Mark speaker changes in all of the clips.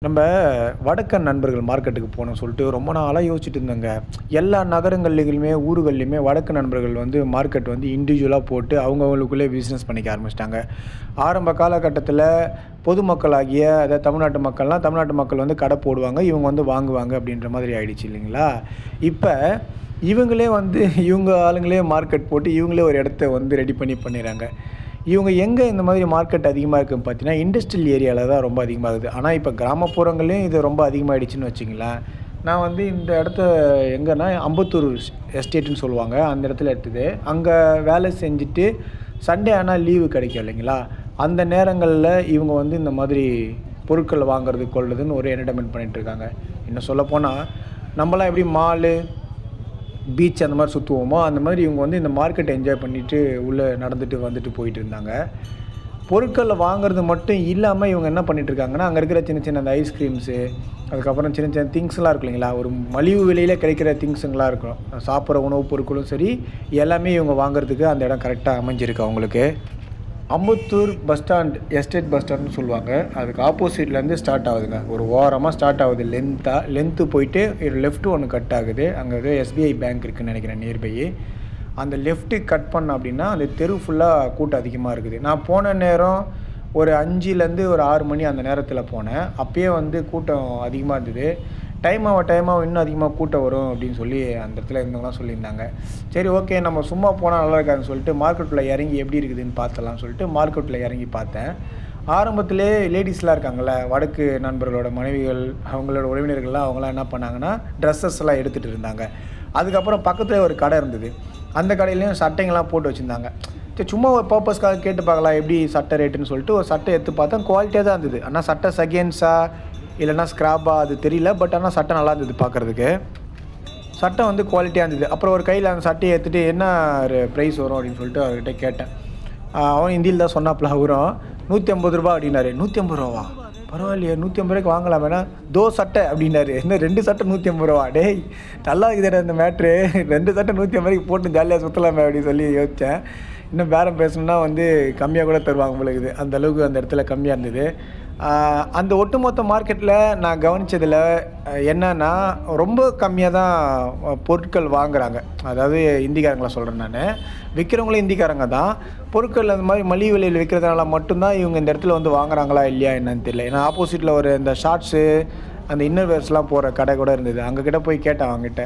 Speaker 1: நம்ம வடக்கன் நண்பர்கள் மார்க்கெட்டுக்கு போகணும்னு சொல்லிட்டு ரொம்ப நாளாக யோசிச்சுட்டு இருந்தேங்க. எல்லா நகரங்கள்லையுமே, ஊர்கள்லையுமே வடக்கு நண்பர்கள் வந்து மார்க்கெட் வந்து இண்டிவிஜுவலா போட்டு அவங்கவங்களுக்குள்ளே பிஸ்னஸ் பண்ணிக்க ஆரம்பிச்சுட்டாங்க. ஆரம்ப காலகட்டத்தில பொதுமக்களாகிய அதாவது தமிழ்நாட்டு மக்கள் வந்து கடை போடுவாங்க. இவங்க வந்து வாங்குவாங்க அப்படின்ற மாதிரி ஆயிடுச்சு இல்லைங்களா? இப்ப இவங்களே வந்து இவங்க ஆளுங்களே மார்க்கெட் போட்டு இவங்களே ஒரு இடத்த வந்து ரெடி பண்ணிடுறாங்க. இவங்க எங்கே இந்த மாதிரி மார்க்கெட் அதிகமாக இருக்குன்னு பார்த்தீங்கன்னா, இண்டஸ்ட்ரியல் ஏரியாவில் தான் ரொம்ப அதிகமாகுது. ஆனால் இப்போ கிராமப்புறங்கள்லேயும் இது ரொம்ப அதிகமாகிடுச்சுன்னு வச்சுங்களேன். நான் வந்து இந்த இடத்த எங்கன்னா அம்பத்தூர் எஸ்டேட்டுன்னு சொல்லுவாங்க. அந்த இடத்துல எடுத்தது. அங்கே வேலை செஞ்சுட்டு சண்டே ஆனால் லீவு கிடைக்கும் இல்லைங்களா? அந்த நேரங்களில் இவங்க வந்து இந்த மாதிரி பொருட்கள் வாங்குறது, கொள்றதுன்னு ஒரு என்டர்டெயின்மெண்ட் பண்ணிகிட்ருக்காங்க. இன்னும் சொல்லப்போனால் நம்மலாம் எப்படி மாலு, பீச் அந்த மாதிரி சுற்றுவோமோ, அந்த மாதிரி இவங்க வந்து இந்த மார்க்கெட்டை என்ஜாய் பண்ணிவிட்டு உள்ளே நடந்துட்டு வந்துட்டு போயிட்டு இருந்தாங்க. பொருட்களை வாங்குறது மட்டும் இல்லாமல் இவங்க என்ன பண்ணிகிட்ருக்காங்கன்னா, அங்கே இருக்கிற சின்ன சின்ன அந்த ஐஸ்கிரீம்ஸு, அதுக்கப்புறம் சின்ன சின்ன திங்ஸ்லாம் இருக்கும் இல்லைங்களா? ஒரு மலிவு விலையில் கிடைக்கிற திங்ஸுங்களாம் இருக்கும். சாப்பிட்ற உணவுப் பொருட்களும் சரி, எல்லாமே இவங்க வாங்குறதுக்கு அந்த இடம் கரெக்டாக அமைஞ்சிருக்கு அவங்களுக்கு. Ambattur bus stand, estate bus ஸ்டாண்டுன்னு சொல்லுவாங்க. அதுக்கு ஆப்போசிட்லேருந்து ஸ்டார்ட் ஆகுதுங்க. ஒரு ஓரமாக ஸ்டார்ட் ஆகுது லென்த்து போயிட்டு லெஃப்ட்டு ஒன்று கட் ஆகுது. அங்கே வந்து எஸ்பிஐ பேங்க் இருக்குதுன்னு நினைக்கிறேன் நியர்பை. அந்த லெஃப்ட்டு கட் பண்ண அப்படின்னா அந்த தெரு ஃபுல்லாக கூட்டம் அதிகமாக இருக்குது. நான் போன நேரம் ஒரு 5லேருந்து ஒரு 6 மணி அந்த நேரத்தில் போனேன். அப்போயே வந்து கூட்டம் அதிகமாக இருந்தது. டைம் ஆக இன்னும் அதிகமாக கூட்டம் வரும் அப்படின்னு சொல்லி அந்த இடத்துல இருந்தவங்களாம் சொல்லியிருந்தாங்க. சரி, ஓகே, நம்ம சும்மா போனால் நல்லா இருக்காதுன்னு சொல்லிட்டு மார்க்கெட்டில் இறங்கி எப்படி இருக்குதுன்னு பார்த்தலாம்னு சொல்லிட்டு மார்க்கெட்டில் இறங்கி பார்த்தேன். ஆரம்பத்திலே லேடிஸ்லாம் இருக்காங்கள்ல, வடக்கு நண்பர்களோட மனைவிகள், அவங்களோட உறவினர்கள்லாம் அவங்களாம் என்ன பண்ணாங்கன்னா ட்ரெஸ்ஸஸ்லாம் எடுத்துகிட்டு இருந்தாங்க. அதுக்கப்புறம் பக்கத்தில் ஒரு கடை இருந்தது. அந்த கடையிலையும் சட்டைங்கள்லாம் போட்டு வச்சுருந்தாங்க. சரி, சும்மா ஒரு பர்பஸ்க்காக கேட்டு பார்க்கலாம் எப்படி சட்டை ரேட்டுன்னு சொல்லிட்டு ஒரு சட்டை எடுத்து பார்த்தேன். குவாலிட்டியாக தான் இருந்தது. ஆனால் சட்டை செகண்ட்ஸா இல்லைனா ஸ்க்ராப்பா அது தெரியல. பட் ஆனால் சட்டை நல்லா இருந்தது பார்க்குறதுக்கு. சட்டை வந்து குவாலிட்டியாக இருந்தது. அப்புறம் ஒரு கையில் அந்த சட்டையை எடுத்துகிட்டு என்ன ஒரு ப்ரைஸ் வரும் அப்படின்னு சொல்லிட்டு அவர்கிட்ட கேட்டேன். அவன் ஹிந்தியில் தான் சொன்னாப்புல. அவரும் 150 ரூபா அப்படின்னாரு. 150 ரூபாவா? பரவாயில்லையே, 150 ரூபாய்க்கு வாங்கலாம் வேணா, சட்டை அப்படின்னாரு. என்ன 2 சட்டை 150 ரூபா? டேய், நல்லா இருக்குதுடா இந்த மேட்ரு. 2 சட்டை 150 ரூபாய்க்கு போட்டு ஜாலியாக சுற்றலாமே அப்படின்னு சொல்லி யோசித்தேன். இன்னும் பேரம் பேசணுன்னா வந்து கம்மியாக கூட தருவாங்க உங்களுக்கு. அந்தளவுக்கு அந்த இடத்துல கம்மியாக இருந்தது. அந்த ஒட்டுமொத்த மார்க்கெட்டில் நான் கவனித்ததில் என்னன்னா, ரொம்ப கம்மியாக தான் பொருட்கள் வாங்குகிறாங்க. அதாவது இந்திக்காரங்களை சொல்கிறேன் நான். விற்கிறவங்களும் இந்திக்காரங்க தான். பொருட்கள் அந்த மாதிரி மலிவு விலையில் விற்கிறதுனால மட்டும்தான் இவங்க இந்த இடத்துல வந்து வாங்குறாங்களா இல்லையா என்னன்னு தெரியல. ஏன்னா ஆப்போசிட்டில் ஒரு இந்த ஷார்ட்ஸு, அந்த இன்னர் வேர்ஸ்லாம் போகிற கடை கூட இருந்தது. அங்கே கிட்ட போய் கேட்டான் அவங்ககிட்ட.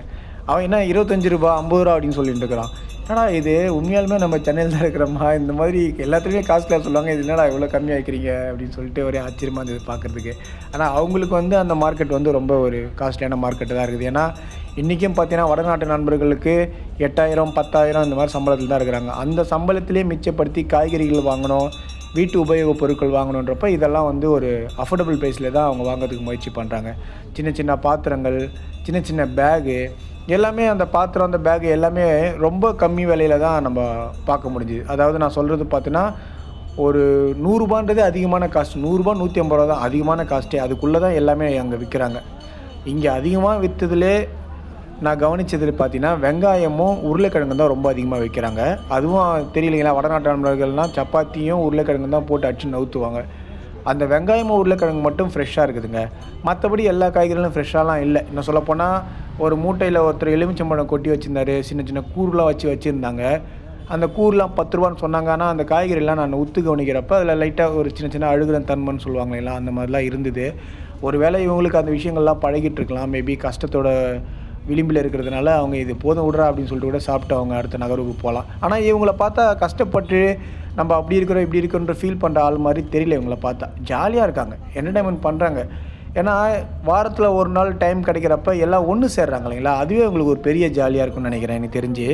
Speaker 1: அவன் என்ன 25 ரூபா 50 ரூபா அப்படின்னு சொல்லிட்டு இருக்கிறான். என்னடா இது, உண்மையாலுமே நம்ம சென்னையில் தான் இருக்கிறோமா? இந்த மாதிரி எல்லாத்துலேயுமே காஸ்ட்லியாக சொல்லுவாங்க. இது என்னடா இவ்வளோ கம்மியாக வைக்கிறீங்க அப்படின்னு சொல்லிட்டு ஒரே ஆச்சரியமாக இருந்தது பார்க்குறதுக்கு. ஆனால் அவங்களுக்கு வந்து அந்த மார்க்கெட் வந்து ரொம்ப ஒரு காஸ்ட்லியான மார்க்கெட்டு தான் இருக்குது. ஏன்னா இன்றைக்கும் பார்த்தீங்கன்னா வடநாட்டு நண்பர்களுக்கு 8000 10,000 இந்த மாதிரி சம்பளத்தில் தான் இருக்கிறாங்க. அந்த சம்பளத்திலே மிச்சப்படுத்தி காய்கறிகள் வாங்கணும், வீட்டு உபயோகப் பொருட்கள் வாங்கணுன்றப்ப இதெல்லாம் வந்து ஒரு அஃபோர்டபுள் ப்ரைஸில் தான் அவங்க வாங்கிறதுக்கு முயற்சி பண்ணுறாங்க. சின்ன சின்ன பாத்திரங்கள், சின்ன சின்ன பேகு, எல்லாமே அந்த பாத்திரம், அந்த பேகு எல்லாமே ரொம்ப கம்மி விலையில் தான் நம்ம பார்க்க முடிஞ்சுது. அதாவது நான் சொல்கிறது பார்த்தீங்கன்னா, ஒரு 100 ரூபான்றதே அதிகமான காஸ்ட். 100 ரூபா 150 ரூபா தான் அதிகமான காஸ்ட்டே. அதுக்குள்ளே தான் எல்லாமே அங்கே விற்கிறாங்க. இங்கே அதிகமாக விற்றதுலே நான் கவனித்ததில் பார்த்தீங்கன்னா, வெங்காயமும் உருளைக்கிழங்கும் தான் ரொம்ப அதிகமாக விற்கிறாங்க. அதுவும் தெரியலைங்களா, வடநாட்டு நண்பர்கள்னால் சப்பாத்தியும் உருளைக்கிழங்கும் தான் போட்டு அடிச்சு நவுத்துவாங்க. அந்த வெங்காயமும் உருளைக்கிழங்கு மட்டும் ஃப்ரெஷ்ஷாக இருக்குதுங்க. மற்றபடி எல்லா காய்கறிகளும் ஃப்ரெஷ்ஷாலாம் இல்லை. இன்னும் சொல்லப்போனால் ஒரு மூட்டையில் ஒருத்தர் எலுமிச்சம்பழம் கொட்டி வச்சுருந்தாரு. சின்ன சின்ன கூறுலாம் வச்சுருந்தாங்க. அந்த கூறுலாம் 10 ரூபான்னு சொன்னாங்க. ஆனால் அந்த காய்கறிலாம் நான் உத்து கவனிக்கிறப்ப அதில் லைட்டாக ஒரு சின்ன சின்ன அழுகுற தன்மைன்னு சொல்லுவாங்களா, அந்த மாதிரிலாம் இருந்தது. ஒரு வேளை இவங்களுக்கு அந்த விஷயங்கள்லாம் பழகிட்டு இருக்கலாம். மேபி கஷ்டத்தோட விளிம்பில் இருக்கிறதுனால அவங்க இது போதும் விட்றா அப்படின்னு சொல்லிட்டு கூட சாப்பிட்டு அவங்க அடுத்த நகர்வுக்கு போகலாம். ஆனால் இவங்கள பார்த்தா கஷ்டப்பட்டு நம்ம அப்படி இருக்கிறோம் இப்படி இருக்கிறோன்ற ஃபீல் பண்ணுற ஆள் மாதிரி தெரியல. இவங்கள பார்த்தா ஜாலியாக இருக்காங்க, என்டர்டைன்மெண்ட் பண்ணுறாங்க. ஏன்னா வாரத்தில் ஒரு நாள் டைம் கிடைக்கிறப்ப எல்லாம் ஒன்று சேர்றாங்க இல்லைங்களா, அதுவே உங்களுக்கு ஒரு பெரிய ஜாலியாக இருக்கும்னு நினைக்கிறேன் எனக்கு தெரிஞ்சு.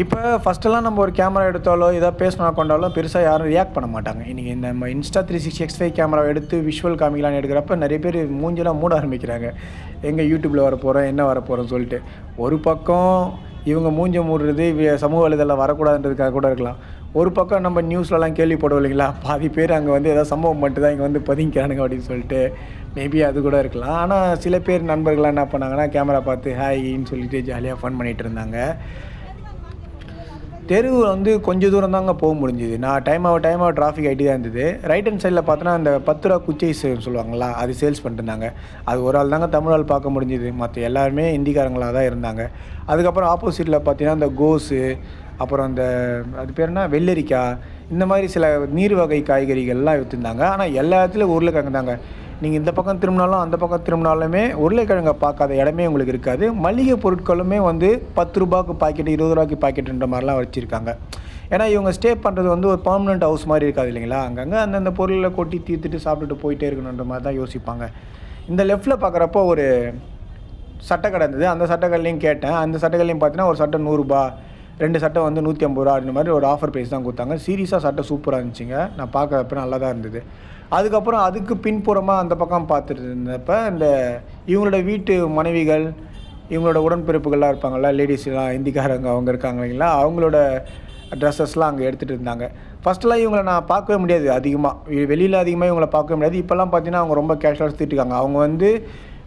Speaker 1: இப்போ ஃபஸ்ட்டெல்லாம் நம்ம ஒரு கேமரா எடுத்தாலோ ஏதாவது பேசினா கொண்டாலும் பெருசாக யாரும் ரியாக்ட் பண்ண மாட்டாங்க. இன்றைக்கி நம்ம இன்ஸ்டா 360 கேமரா எடுத்து விஷுவல் காமிக்கலான்னு எடுக்கிறப்ப நிறைய பேர் மூஞ்செல்லாம் மூட ஆரம்பிக்கிறாங்க. எங்கே யூடியூப்பில் வரப்போகிறோம், என்ன வரப்போகிறோன்னு சொல்லிட்டு. ஒரு பக்கம் இவங்க மூஞ்ச மூடுறது சமூக வலைதளம் வரக்கூடாதுன்றதுக்காக கூட இருக்கலாம். ஒரு பக்கம் நம்ம நியூஸ்லலாம் கேள்விப்படுவோம் இல்லைங்களா, பாதி பேர் அங்கே வந்து ஏதாவது சம்பவம் பண்ணிட்டு தான் இங்கே வந்து பதுங்கிக்கிறானுங்க அப்படின்னு சொல்லிட்டு. மேபி அது கூட இருக்கலாம். ஆனால் சில பேர் நண்பர்கள்லாம் என்ன பண்ணாங்கன்னா கேமரா பார்த்து ஹாய்ன்னு சொல்லிட்டு ஜாலியாக ஃபன் பண்ணிகிட்டு இருந்தாங்க. தெரு வந்து கொஞ்சம் தூரம் தாங்க போக முடிஞ்சுது. நான் டைம் ஆக டிராஃபிக் ஆகிட்டே தான் இருந்தது. ரைட் ஹேண்ட் சைடில் பார்த்தோன்னா அந்த 10 ரூபா குச்சி ஐஸ் சொல்லுவாங்களா, அது சேல்ஸ் பண்ணிட்டுருந்தாங்க. அது ஒரு ஆள் தாங்க தமிழ் ஆள் பார்க்க முடிஞ்சுது. மற்ற எல்லாருமே ஹிந்திக்காரங்களாக தான் இருந்தாங்க. அதுக்கப்புறம் ஆப்போசிட்டில் பார்த்தீங்கன்னா அந்த கோஸு, அப்புறம் அந்த அது பேர் என்ன வெள்ளரிக்காய், இந்த மாதிரி சில நீர் வகை காய்கறிகள்லாம் விற்றுருந்தாங்க. ஆனால் எல்லா இடத்துலையும் உருளைக்கிழங்கு தாங்க. நீங்கள் இந்த பக்கம் திரும்பினாலும் அந்த பக்கம் திரும்பினாலுமே உருளைக்கிழங்கை பார்க்காத இடமே உங்களுக்கு இருக்காது. மளிகை பொருட்களுமே வந்து 10 ரூபாய்க்கு பாக்கெட்டு, 20 ரூபாய்க்கு பாக்கெட்டுன்ற மாதிரிலாம் வச்சுருக்காங்க. ஏன்னா இவங்க ஸ்டே பண்ணுறது வந்து ஒரு பர்மனெண்ட் ஹவுஸ் மாதிரி இருக்காது இல்லைங்களா. அங்கங்கே அந்தந்த பொருளை கொட்டி தீர்த்துட்டு சாப்பிட்டுட்டு போயிட்டே இருக்கணுன்ற மாதிரி தான் யோசிப்பாங்க. இந்த லெஃப்ட்டில் பார்க்குறப்போ ஒரு சட்டைக்கடை இருந்தது. அந்த சட்டைக்கடைலையும் கேட்டேன். அந்த சட்டைக்கடைலையும் பார்த்தீங்கன்னா ஒரு சட்டை 100 ரூபா, 2 சட்டை வந்து 150 ரூபா அப்படின்ற மாதிரி ஒரு ஆஃபர் ப்ரைஸ் தான் கொடுத்தாங்க. சீரியஸாக சட்டை சூப்பராக இருந்துச்சுங்க. நான் பார்க்குறப்ப நல்லா தான் இருந்தது. அதுக்கப்புறம் அதுக்கு பின்புறமாக அந்த பக்கம் பார்த்துட்டு இருந்தப்போ இந்த இவங்களோட வீட்டு மனைவிகள், இவங்களோட உடன்பிறப்புகள்லாம் இருப்பாங்கள்ல, லேடிஸ்லாம் ஹிந்திக்காரங்க அவங்க இருக்காங்க இல்லைங்களா, அவங்களோட ட்ரெஸ்ஸஸ்லாம் அங்கே எடுத்துகிட்டு இருந்தாங்க. ஃபஸ்ட்டெலாம் இவங்களை நான் பார்க்கவே முடியாது அதிகமாக, வெளியில் அதிகமாக இவங்களை பார்க்கவே முடியாது. இப்போல்லாம் பார்த்தீங்கன்னா அவங்க ரொம்ப கேஷுவலாக சுற்றிட்டுருக்காங்க. அவங்க வந்து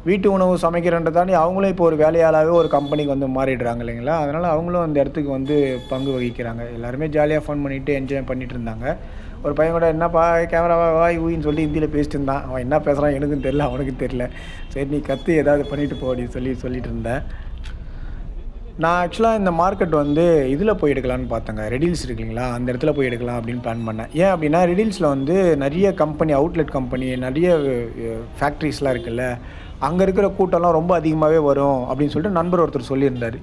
Speaker 1: வீட்டு உணவு சமைக்கிறன்ற தாண்டி அவங்களும் இப்போ ஒரு வேலையாளாகவே ஒரு கம்பெனிக்கு வந்து மாறிடுறாங்க இல்லைங்களா. அதனால் அவங்களும் அந்த இடத்துக்கு வந்து பங்கு வகிக்கிறாங்க. எல்லாருமே ஜாலியாக ஃபன் பண்ணிவிட்டு என்ஜாய் பண்ணிகிட்டு இருந்தாங்க. ஒரு பையன் கூட என்னப்பா கேமராவா வாய் ஊயின்னு சொல்லி ஹிந்தியில் பேசிட்டு இருந்தான். அவன் என்ன பேசுகிறான் எனக்கும் தெரில, அவனுக்கும் தெரில. சரி நீ கற்று ஏதாவது பண்ணிவிட்டு போ அப்படின்னு சொல்லிட்டு இருந்தேன். நான் ஆக்சுவலாக இந்த மார்க்கெட் வந்து இதில் போய் எடுக்கலான்னு பார்த்தேங்க. ரெடில்ஸ் இருக்கு இல்லைங்களா, அந்த இடத்துல போய் எடுக்கலாம் அப்படின்னு பிளான் பண்ணேன். ஏன் அப்படின்னா ரெடில்ஸில் வந்து நிறைய கம்பெனி, அவுட்லெட் கம்பெனி, நிறைய ஃபேக்ட்ரிஸ்லாம் இருக்குல்ல, அங்கே இருக்கிற கூட்டம்லாம் ரொம்ப அதிகமாகவே வரும் அப்படின்னு சொல்லிட்டு நண்பர் ஒருத்தர் சொல்லியிருந்தார்.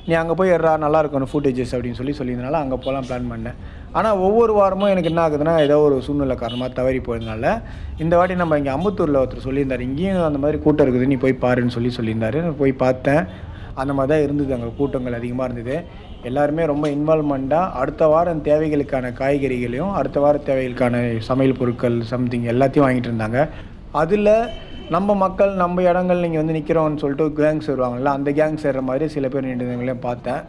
Speaker 1: நீ அங்கே போய் எடுறா நல்லா இருக்கணும் ஃபுட்டேஜஸ் அப்படின்னு சொல்லியிருந்தனால அங்கே போகலாம் பிளான் பண்ணேன். ஆனால் ஒவ்வொரு வாரமும் எனக்கு என்ன ஆகுதுன்னா ஏதோ ஒரு சூழ்நிலை காரணமாக தவறி போயிருந்தனால இந்த வாட்டி நம்ம இங்கே அம்பத்தூரில் ஒருத்தர் சொல்லியிருந்தார், இங்கேயும் அந்த மாதிரி கூட்டம் இருக்குது நீ போய் பாருன்னு சொல்லியிருந்தார். நான் போய் பார்த்தேன். அந்த மாதிரி தான் இருந்தது. அங்கே கூட்டங்கள் அதிகமாக இருந்தது. எல்லாருமே ரொம்ப இன்வால்வ்மெண்ட்டாக அடுத்த வாரம் தேவைகளுக்கான காய்கறிகளையும் அடுத்த வார தேவைகளுக்கான சமையல் பொருட்கள் சம்திங் எல்லாத்தையும் வாங்கிட்டு இருந்தாங்க. அதில் நம்ம மக்கள் நம்ம இடங்கள் நீங்கள் வந்து நிற்கிறோம்னு சொல்லிட்டு கேங்ஸ் வருவாங்கள்ல, அந்த கேங்ஸ் சேர்கிற மாதிரி சில பேர் நின்றுங்களையும் பார்த்தேன்.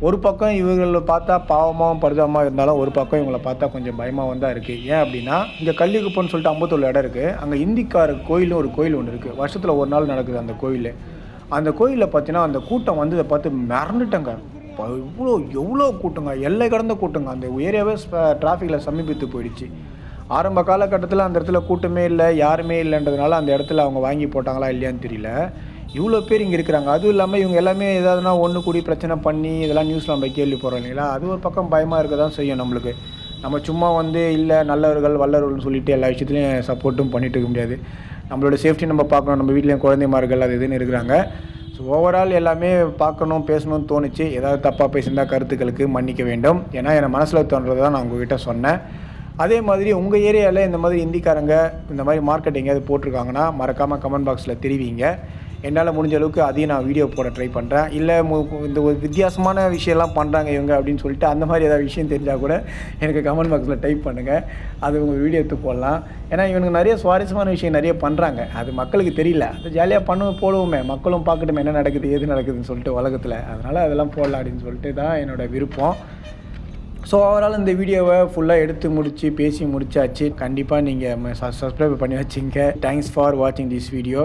Speaker 1: ஒரு பக்கம் இவங்களை பார்த்தா பாவமாகவும் பரிதாபமாக இருந்தாலும் ஒரு பக்கம் இவங்களை பார்த்தா கொஞ்சம் பயமாகவும் தான் இருக்குது. ஏன் அப்படின்னா இங்கே கள்ளிக்குப்பம்னு சொல்லிட்டு அம்பத்தூர் இடம் இருக்குது. அங்கே இந்திக்கார கோயிலும் ஒரு கோயில் ஒன்று இருக்குது. வருஷத்தில் ஒரு நாள் நடக்குது அந்த கோயில். அந்த கோயிலில் பார்த்தீங்கன்னா அந்த கூட்டம் வந்து இதை பார்த்து மிரண்டுட்டங்க. எவ்வளோ கூட்டங்க, எல்லை கடந்த கூட்டங்க. அந்த ஏரியாவே டிராஃபிக்கில் சமீபித்து போயிடுச்சு. ஆரம்ப காலகட்டத்தில் அந்த இடத்துல கூட்டமே இல்லை, யாருமே இல்லைன்றதுனால அந்த இடத்துல அவங்க வாங்கி போட்டாங்களா இல்லையான்னு தெரியல. இவ்வளோ பேர் இங்கே இருக்கிறாங்க. அதுவும் இல்லாமல் இவங்க எல்லாமே ஏதாவதுனா ஒன்று கூடி பிரச்சனை பண்ணி இதெல்லாம் நியூஸில் நம்ம கேள்வி போகிறோம் இல்லைங்களா. அது ஒரு பக்கம் பயமாக இருக்க தான் செய்யும் நம்மளுக்கு. நம்ம சும்மா வந்து இல்லை நல்லவர்கள் வல்லவர்கள்னு சொல்லிட்டு எல்லா விஷயத்துலையும் சப்போர்ட்டும் பண்ணிட்டு இருக்க முடியாது. நம்மளோட சேஃப்டி நம்ம பார்க்கணும். நம்ம வீட்லேயும் குழந்தைமார்கள் அது இதுன்னு இருக்கிறாங்க. ஸோ ஓவரால் எல்லாமே பார்க்கணும் பேசணும்னு தோணுச்சு. ஏதாவது தப்பாக பேசியிருந்தா கருத்துக்களுக்கு மன்னிக்க வேண்டும். ஏன்னா என் மனசில் தோன்றதை தான் நான் உங்ககிட்ட சொன்னேன். அதே மாதிரி உங்கள் ஏரியாவில் இந்த மாதிரி ஹிந்திக்காரங்க இந்த மாதிரி மார்க்கெட் எங்கேயாவது போட்டிருக்காங்கன்னா மறக்காமல் கமெண்ட் பாக்ஸில் தெரிவிங்க. என்னால் முடிஞ்ச அளவுக்கு அதையும் நான் வீடியோ போட ட்ரை பண்ணுறேன். இல்லை இந்த ஒரு வித்தியாசமான விஷயம்லாம் பண்ணுறாங்க இவங்க அப்படின்னு சொல்லிட்டு அந்த மாதிரி ஏதாவது விஷயம் தெரிஞ்சால் கூட எனக்கு கமெண்ட் பாக்ஸில் டைப் பண்ணுங்கள். அது உங்கள் வீடியோ எடுத்து போடலாம். ஏன்னா இவனுக்கு நிறைய சுவாரஸ்யமான விஷயம் நிறைய பண்ணுறாங்க. அது மக்களுக்கு தெரியல. அது ஜாலியாக போடுவோமே, மக்களும் பார்க்கட்டுமே என்ன நடக்குது ஏது நடக்குதுன்னு சொல்லிட்டு உலகத்தில். அதனால் அதெல்லாம் போடலாம் அப்படின்னு சொல்லிட்டு தான் என்னோடய விருப்பம். ஸோ ஓவரால் இந்த வீடியோவை ஃபுல்லாக எடுத்து பேசி முடிச்சாச்சு. கண்டிப்பாக நீங்கள் சப்ஸ்கிரைப் பண்ணி வச்சுங்க. தேங்க்ஸ் ஃபார் வாட்சிங் திஸ் வீடியோ.